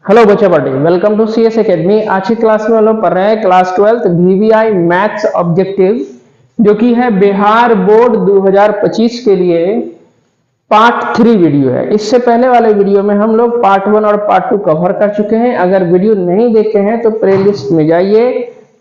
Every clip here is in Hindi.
हेलो बच्चा party, welcome to CS academy. आज की क्लास में हम लोग पढ़ रहे हैं क्लास 12 वीवीआई मैथ्स ऑब्जेक्टिव, जो कि है बिहार बोर्ड 2025 के लिए पार्ट 3 वीडियो है। इससे पहले वाले वीडियो में हम लोग पार्ट 1 और पार्ट 2 कवर कर चुके हैं। अगर वीडियो नहीं देखे हैं तो प्लेलिस्ट में जाइए,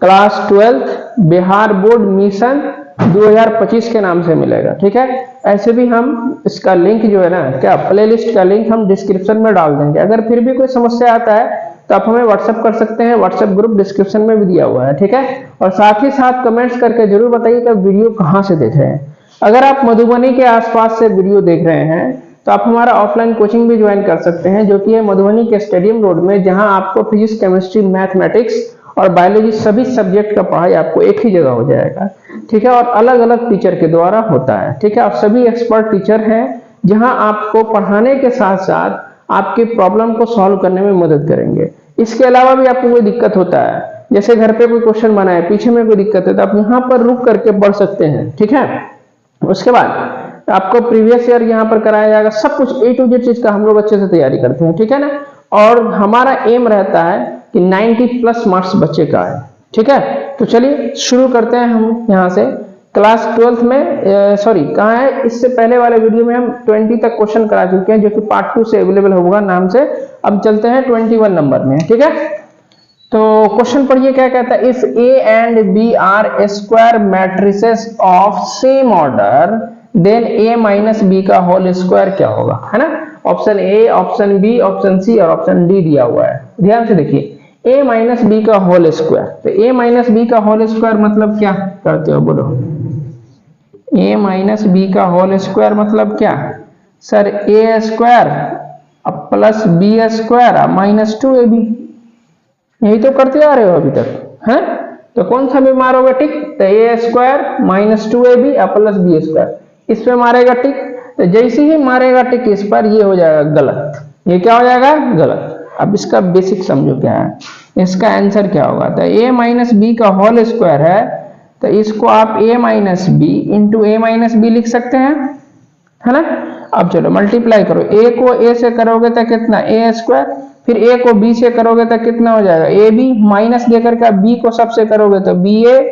क्लास 12 बिहार बोर्ड मिशन 2025 के नाम से मिलेगा। ठीक है, ऐसे भी हम इसका लिंक जो है ना, क्या प्लेलिस्ट का लिंक हम डिस्क्रिप्शन में डाल देंगे। अगर फिर भी कोई समस्या आता है तो आप हमें व्हाट्सएप कर सकते हैं, व्हाट्सएप ग्रुप डिस्क्रिप्शन में भी दिया हुआ है। ठीक है, और साथ ही साथ कमेंट्स करके जरूर बताइए कि वीडियो कहाँ से देख रहे हैं। अगर आप मधुबनी के आसपास से वीडियो देख रहे हैं तो आप हमारा ऑफलाइन कोचिंग भी ज्वाइन कर सकते हैं, जो कि है मधुबनी के स्टेडियम रोड में, जहां आपको फिजिक्स, केमिस्ट्री, मैथमेटिक्स और बायोलॉजी सभी सब्जेक्ट का पढ़ाई आपको एक ही जगह हो जाएगा। ठीक है, और अलग अलग टीचर के द्वारा होता है। ठीक है, और सभी एक्सपर्ट टीचर हैं, जहां आपको पढ़ाने के साथ साथ आपकी प्रॉब्लम को सॉल्व करने में मदद करेंगे। इसके अलावा भी आपको कोई दिक्कत होता है, जैसे घर पे कोई क्वेश्चन बना है, पीछे में कोई दिक्कत है, तो आप यहाँ पर रुक करके पढ़ सकते हैं। ठीक है, उसके बाद आपको प्रीवियस ईयर यहाँ पर कराया जाएगा, सब कुछ ए टू जेड चीज का हम लोग अच्छे से तैयारी करते हैं। ठीक है ना, और हमारा एम रहता है कि 90 प्लस मार्क्स बच्चे का है। ठीक है, तो चलिए शुरू करते हैं हम यहाँ से। क्लास 12 में सॉरी कहाँ है, इससे पहले वाले वीडियो में हम 20 तक क्वेश्चन करा चुके हैं, जो कि पार्ट 2 से अवेलेबल होगा नाम से। अब चलते हैं 21 नंबर में। ठीक है, तो क्वेश्चन पढ़िए क्या कहता है। If A and B are square matrices of same order, then A minus B का होल स्क्वायर क्या होगा, है ना। Option A, option B, option C और ऑप्शन डी दिया हुआ है। ध्यान से देखिए, a माइनस बी का होल स्क्वायर, तो a माइनस बी का होल स्क्वायर मतलब क्या करते हो, बोलो। a माइनस बी का होल स्क्वायर मतलब क्या सर, a स्क्वायर अब plus B square minus 2ab, यही तो करते आ रहे हो अभी तक, है। तो कौन सा भी मारोगे टिक, तो a square minus 2ab plus B square, इस पे मारेगा टिक। तो जैसे ही मारेगा टिक इस पर, ये हो जाएगा गलत। ये क्या हो जाएगा, गलत। अब इसका बेसिक समझो क्या है, इसका आंसर क्या होगा। तो a माइनस बी का होल स्क्वायर है, तो इसको आप a minus B into A minus B लिख सकते हैं, है ना। अब चलो मल्टीप्लाई करो, a को a से करोगे तो कितना, a स्क्वायर, फिर a को b से करोगे तो कितना हो जाएगा, ab, माइनस देकर के b को सबसे करोगे तो ba,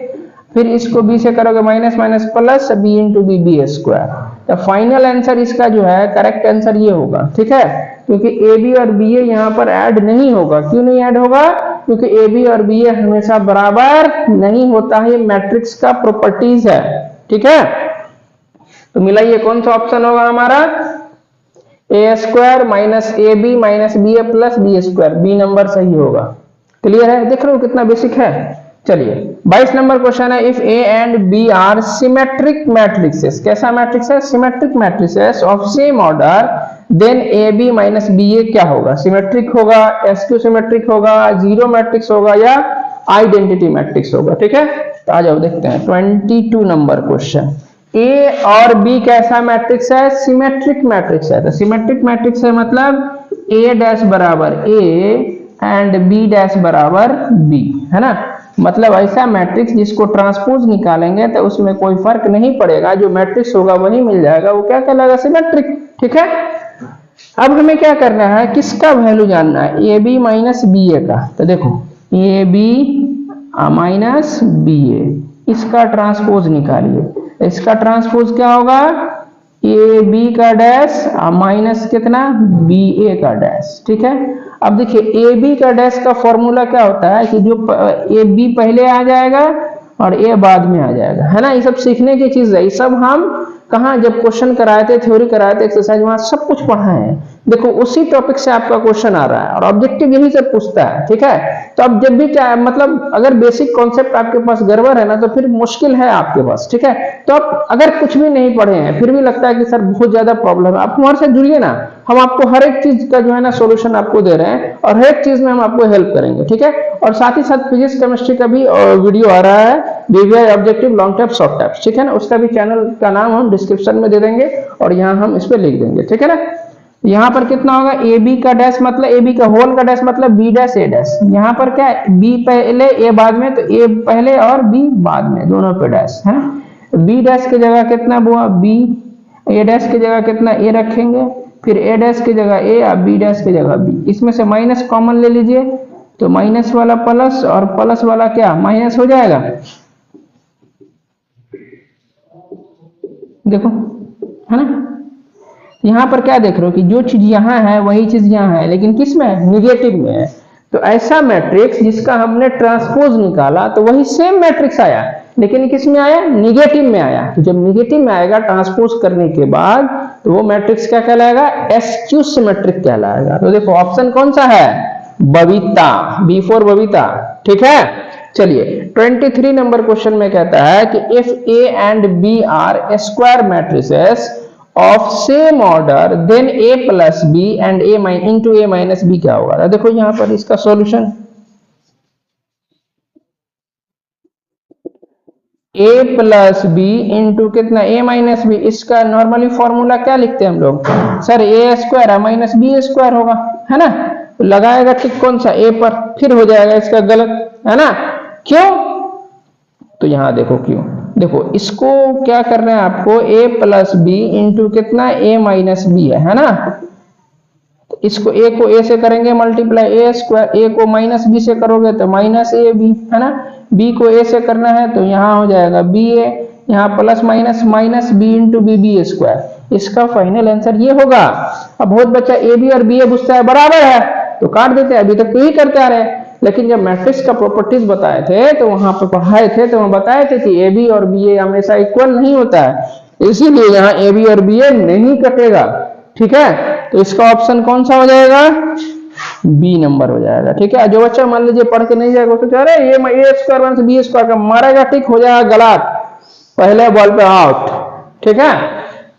फिर इसको b से करोगे minus minus plus b into B, B square. तो फाइनल आंसर इसका जो है, करेक्ट आंसर ये होगा। ठीक है, क्योंकि ए बी और बी ए यहाँ पर ऐड नहीं होगा। क्यों नहीं ऐड होगा, क्योंकि ए बी और बी ए हमेशा बराबर नहीं होता है, मैट्रिक्स का प्रॉपर्टीज है। ठीक है, तो मिलाइए कौन सा ऑप्शन होगा हमारा, A square minus A B minus B A plus B square, B number सही होगा। क्लियर है, देख रहे हो कितना बेसिक है। चलिए 22 नंबर क्वेश्चन है। If A and B are symmetric matrices, कैसा मैट्रिक्स है, symmetric matrices of same order, then A B minus B A क्या होगा, सिमेट्रिक होगा, एसक्यू सिमेट्रिक होगा, जीरो मैट्रिक्स होगा या आइडेंटिटी मैट्रिक्स होगा। ठीक है, तो आ जाओ देखते हैं 22 नंबर क्वेश्चन। ए और बी कैसा मैट्रिक्स है, सिमेट्रिक मैट्रिक्स है। तो सिमेट्रिक मैट्रिक्स है मतलब ए डैश बराबर ए एंड बी डैश बराबर बी, है ना। मतलब ऐसा मैट्रिक्स जिसको ट्रांसपोज निकालेंगे तो उसमें कोई फर्क नहीं पड़ेगा, जो मैट्रिक्स होगा वही मिल जाएगा, वो क्या कहलाएगा, सिमेट्रिक। ठीक है, अब हमें क्या करना है, किसका वैल्यू जानना है, ए बी माइनस बी ए का। तो देखो ए बी माइनस बी ए, इसका ट्रांसपोज निकालिए। इसका ट्रांसपोज क्या होगा, ए बी का डैश माइनस कितना, बी ए का डैश। ठीक है, अब देखिए ए बी का डैश का फॉर्मूला क्या होता है कि जो ए बी पहले आ जाएगा और ए बाद में आ जाएगा, है ना। ये सब सीखने की चीज है, ये सब हम कहाँ जब क्वेश्चन कराए थे, थ्योरी कराए थे, एक्सरसाइज, वहां सब कुछ पढ़ा है। देखो उसी टॉपिक से आपका क्वेश्चन आ रहा है और ऑब्जेक्टिव यही से पूछता है। ठीक है, तो अब जब भी क्या मतलब, अगर बेसिक कॉन्सेप्ट आपके पास गड़बड़ है ना, तो फिर मुश्किल है आपके पास। ठीक है, तो आप अगर कुछ भी नहीं पढ़े हैं, फिर भी लगता है कि सर बहुत ज्यादा प्रॉब्लम है, आप हमारे साथ जुड़िए ना, हम आपको हर एक चीज का जो है ना सोल्यूशन आपको दे रहे हैं और हर एक चीज में हम आपको हेल्प करेंगे। ठीक है, और साथ ही साथ फिजिक्स केमिस्ट्री का भी वीडियो आ रहा है, VVI objective long type short type. ठीक है ना, उसका भी चैनल का नाम हम डिस्क्रिप्शन में दे देंगे और यहाँ हम इस पे लिख देंगे। ठीक है ना, यहाँ पर कितना होगा, ए बी का डैश मतलब ए बी का होल का डैश मतलब बी डैश ए डैश। यहाँ पर क्या है, बी पहले ए बाद में, तो ए पहले और बी बाद में, दोनों पे डैश, है। बी डैश की जगह कितना हुआ बी, ए डैश की जगह कितना ए रखेंगे, फिर ए डैश की जगह ए और बी डैश की जगह बी। इसमें से माइनस कॉमन ले लीजिए तो माइनस वाला प्लस और प्लस वाला क्या माइनस हो जाएगा। देखो है ना, यहां पर क्या देख रहे हो कि जो चीज यहां है वही चीज यहां है, लेकिन किस में है, निगेटिव में है। तो ऐसा मैट्रिक्स जिसका हमने ट्रांसपोज निकाला तो वही सेम मैट्रिक्स आया, लेकिन किस में आया, निगेटिव में आया। तो जब निगेटिव में आएगा ट्रांसपोज करने के बाद तो वो मैट्रिक्स क्या कहलाएगा, एस्क्यू सिमेट्रिक कहलाएगा। तो देखो ऑप्शन कौन सा है, बबीता, बी फॉर बबीता। ठीक है, चलिए 23 नंबर क्वेश्चन में कहता है कि if A and B are square matrices of same order then a plus B and a into A minus B क्या होगा। देखो यहां पर इसका solution a plus B into कितना a माइनस बी। इसका नॉर्मली फॉर्मूला क्या लिखते हैं हम लोग, sir a square minus B square होगा, है ना। तो लगाएगा ठीक कौन सा, a पर, फिर हो जाएगा इसका गलत, है ना। क्यों, तो यहां देखो क्यों, देखो इसको क्या करना है आपको, a प्लस बी इंटू कितना a माइनस बी है ना। इसको a को a से करेंगे मल्टीप्लाई a स्क्वायर, a को माइनस b से करोगे तो माइनस a b, है ना। b को a से करना है तो यहाँ हो जाएगा b a, यहाँ plus minus minus b into B B square. इसका फाइनल आंसर ये होगा। अब बहुत बच्चा a b और b a पूछता है बराबर है तो काट देते हैं, अभी तक तो यही करते आ रहे हैं। लेकिन जब मैट्रिक्स का प्रॉपर्टीज बताए थे तो वहां पर पढ़ाए थे तो वहां बताए थे कि ए बी और बी ए हमेशा इक्वल नहीं होता है, इसीलिए यहाँ ए बी और बी ए नहीं कटेगा। ठीक है, तो इसका ऑप्शन कौन सा हो जाएगा, बी नंबर हो जाएगा। ठीक है, जो बच्चा मान लीजिए पढ़ के नहीं जाएगा तो कह रहे ये ए स्क्वायर वन से बी स्क्वायर का मारेगा, ठीक हो जाएगा गलत, पहले बॉल पे आउट। ठीक है,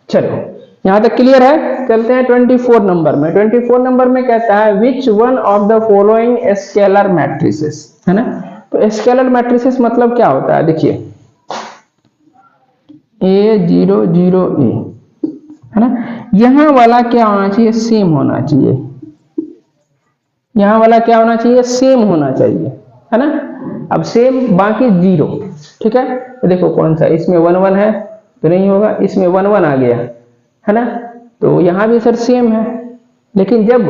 चलो यहां तक क्लियर है। चलते हैं 24 नंबर में। 24 नंबर में कहता है which one of the following scalar matrices, है ना। तो स्केलर मैट्रिसेस मतलब क्या होता है, देखिए A0 0 A, है ना। यहां वाला क्या होना चाहिए, सेम होना चाहिए, यहां वाला क्या होना चाहिए, सेम होना चाहिए, है ना। अब सेम बाकी जीरो। ठीक है, तो देखो कौन सा, इसमें 1 1 है तो नहीं होगा, इसमें 1 1 आ गया, है ना। तो यहां भी सर सेम है, लेकिन जब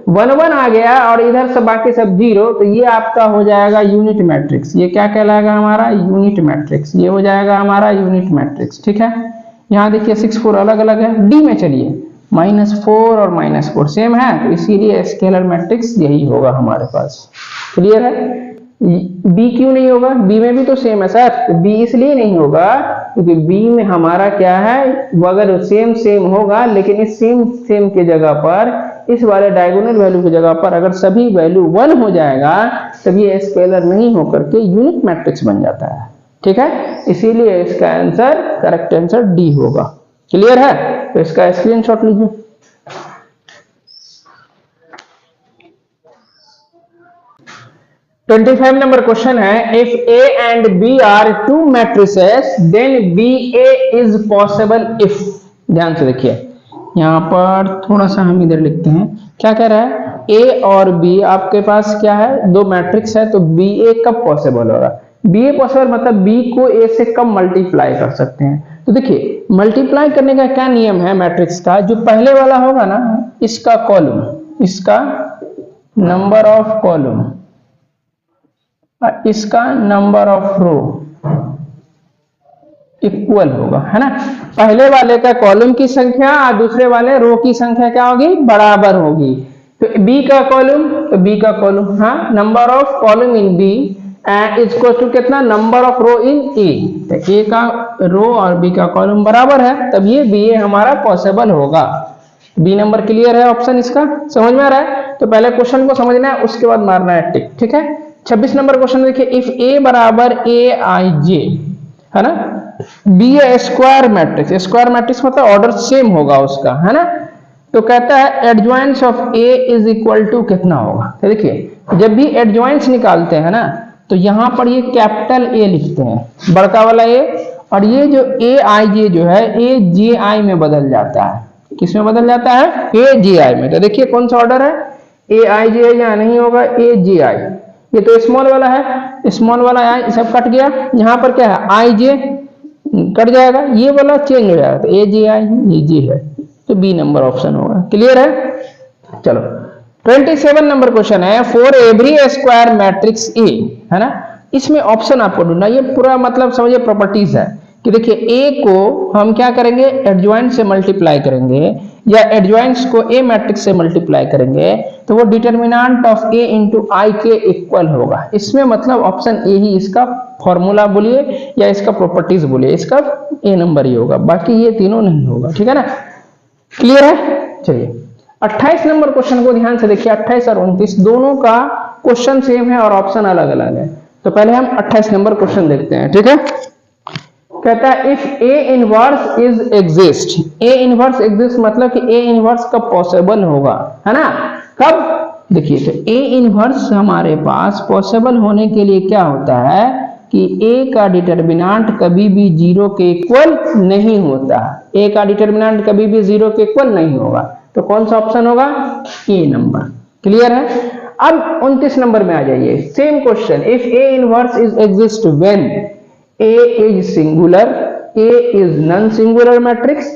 1 1 आ गया और इधर से बाकी सब जीरो तो ये आपका हो जाएगा यूनिट मैट्रिक्स। ये क्या कहलाएगा हमारा, यूनिट मैट्रिक्स। ये हो जाएगा हमारा यूनिट मैट्रिक्स। ठीक है, यहाँ देखिए 6 4 अलग अलग है। डी में चलिए -4 और -4 सेम है, तो इसीलिए स्केलर मैट्रिक्स यही होगा हमारे पास। क्लियर है। बी क्यों नहीं होगा, बी में भी तो सेम है सर। तो बी इसलिए नहीं होगा क्योंकि बी में हमारा क्या है, अगर सेम सेम होगा लेकिन इस सेम सेम के जगह पर, इस वाले डायगोनल वैल्यू की जगह पर अगर सभी वैल्यू 1 हो जाएगा तब ये स्केलर नहीं होकर के यूनिट मैट्रिक्स बन जाता है। ठीक है, इसीलिए इसका आंसर, करेक्ट आंसर डी होगा। क्लियर है, तो इसका स्क्रीनशॉट लीजिए। तो 25 नंबर क्वेश्चन है if A and B are two matrices then BA is possible if. ध्यान से देखिए, यहां पर थोड़ा सा हम इधर लिखते हैं, क्या कह रहा है, A और B आपके पास क्या है, दो मैट्रिक्स है, तो BA कब पॉसिबल होगा। BA पॉसिबल मतलब B को A से कब मल्टीप्लाई कर सकते हैं। तो देखिए मल्टीप्लाई करने का क्या नियम है मैट्रिक्स का, जो पहले वाला होगा ना इसका कॉलम, इसका नंबर ऑफ कॉलम, इसका नंबर ऑफ रो इक्वल होगा, है ना। पहले वाले का कॉलम की संख्या और दूसरे वाले रो की संख्या क्या होगी, बराबर होगी। तो बी का कॉलम, तो बी का कॉलम, हाँ, number of column in B is equal to कितना, number of row in A. तो ए का रो और बी का कॉलम बराबर है, तब ये बी ए हमारा पॉसिबल होगा। बी नंबर क्लियर है, ऑप्शन इसका समझ में आ रहा है। तो पहले क्वेश्चन को समझना है, उसके बाद मारना है टिक। ठीक है, 26 नंबर क्वेश्चन देखिए इफ ए बराबर ए आई जे, है ना, be a square matrix, square matrix मतलब ऑर्डर सेम होगा उसका, है ना। तो कहता है adjoints of A is equal to कितना होगा। तो देखिए जब भी एडजॉइंट्स निकालते हैं ना तो यहां पर ये कैपिटल ए लिखते हैं, बड़का वाला ए, और ये जो ए आई जे जो है ए जे आई में बदल जाता है। किस में बदल जाता है, ए जे आई में। तो देखिए कौन सा ऑर्डर है, ए आई जे, यहाँ नहीं होगा, ए जे आई। ये तो स्मॉल वाला है, स्मॉल वाला आई सब कट गया, यहाँ पर क्या है आई जे कट जाएगा, ये वाला चेंज हो जाएगा, तो ए जे आई ये जे है। तो बी नंबर ऑप्शन होगा। क्लियर है? चलो 27 नंबर क्वेश्चन है, for every square matrix A, है ना, इसमें ऑप्शन आपको ढूंढना। ये पूरा मतलब समझिए प्रॉपर्टीज है कि देखिए ए को हम क्या करेंगे, एडजॉइंट से मल्टीप्लाई करेंगे या एडजॉइंट्स को ए मैट्रिक्स से मल्टीप्लाई करेंगे तो वो डिटर्मिनेंट ऑफ ए इंटू आई के इक्वल होगा। इसमें मतलब ऑप्शन ए ही इसका फॉर्मूला बोलिए या इसका प्रॉपर्टीज बोलिए, इसका ए नंबर ही होगा, बाकी ये तीनों नहीं होगा। ठीक है ना? क्लियर है? चलिए 28 नंबर क्वेश्चन को ध्यान से देखिए। 28 और 29 दोनों का क्वेश्चन सेम है और ऑप्शन अलग अलग है। तो पहले हम 28 नंबर क्वेश्चन देखते हैं। ठीक है? कहता है if A inverse is exist, A inverse exist मतलब कि ए इनवर्स कब पॉसिबल होगा, है ना? कब? देखिए तो ए इनवर्स हमारे पास पॉसिबल होने के लिए क्या होता है कि ए का डिटर्मिनेंट कभी भी जीरो के इक्वल नहीं होता। ए का डिटर्मिनेंट कभी भी जीरो के इक्वल नहीं होगा। तो कौन सा ऑप्शन होगा? ए नंबर। क्लियर है? अब 29 नंबर में आ जाइए। Same question, if A inverse is exist when A is singular, A is non singular matrix,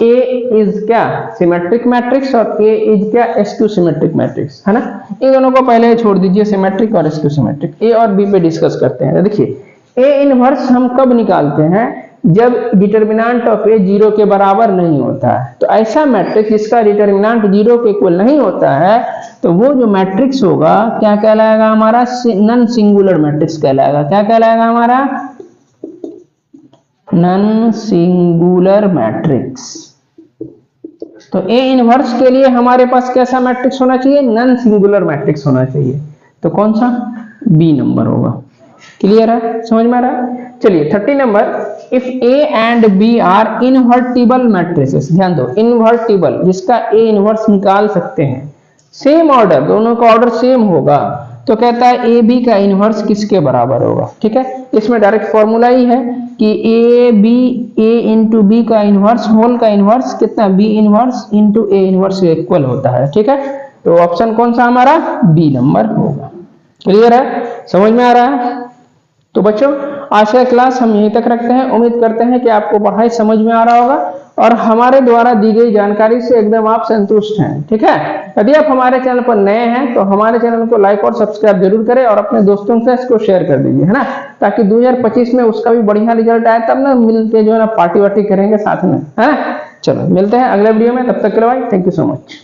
A is क्या, सिमेट्रिक मैट्रिक्स, और ए इज क्या, स्क्यू सिमेट्रिक मैट्रिक्स, है ना? इन दोनों को पहले छोड़ दीजिए, सिमेट्रिक और स्क्यू सिमेट्रिक। ए और बी पे डिस्कस करते हैं। देखिए ए इनवर्स हम कब निकालते हैं, जब डिटर्मिनेंट ऑफ ए जीरो के बराबर नहीं होता है। तो ऐसा मैट्रिक्स जिसका डिटर्मिनेंट जीरो के इक्वल नहीं होता है तो वो जो मैट्रिक्स होगा क्या कहलाएगा हमारा, नॉन सिंगुलर मैट्रिक्स कहलाएगा। क्या कहलाएगा हमारा? Non singular matrix. तो ए इनवर्स के लिए हमारे पास कैसा मैट्रिक्स होना चाहिए? नॉन सिंगुलर मैट्रिक्स होना चाहिए। तो कौन सा? बी नंबर होगा। क्लियर है? समझ में आ रहा है? चलिए 30 number, if A and B are invertible matrices. ध्यान दो, इनवर्टिबल जिसका ए इनवर्स निकाल सकते हैं, सेम ऑर्डर, दोनों का ऑर्डर सेम होगा, तो कहता है ए बी का इनवर्स किसके बराबर होगा। ठीक है? इसमें डायरेक्ट फॉर्मूला ही है कि A B, A into B का इनवर्स होल का इनवर्स कितना, B inverse into A inverse के इक्वल होता है। ठीक है? तो ऑप्शन कौन सा हमारा? बी नंबर होगा। क्लियर है? समझ में आ रहा है? तो बच्चों आज का क्लास हम यहीं तक रखते हैं। उम्मीद करते हैं कि आपको पढ़ाई समझ में आ रहा होगा और हमारे द्वारा दी गई जानकारी से एकदम आप संतुष्ट हैं। ठीक है? यदि आप हमारे चैनल पर नए हैं तो हमारे चैनल को लाइक और सब्सक्राइब जरूर करें और अपने दोस्तों से इसको शेयर कर दीजिए, है ना, ताकि 2025 में उसका भी बढ़िया रिजल्ट आए, तब ना मिलके जो है ना पार्टी वार्टी करेंगे साथ में, है ना? चलो मिलते हैं अगले वीडियो में, तब तक के लिए भाई थैंक यू सो मच।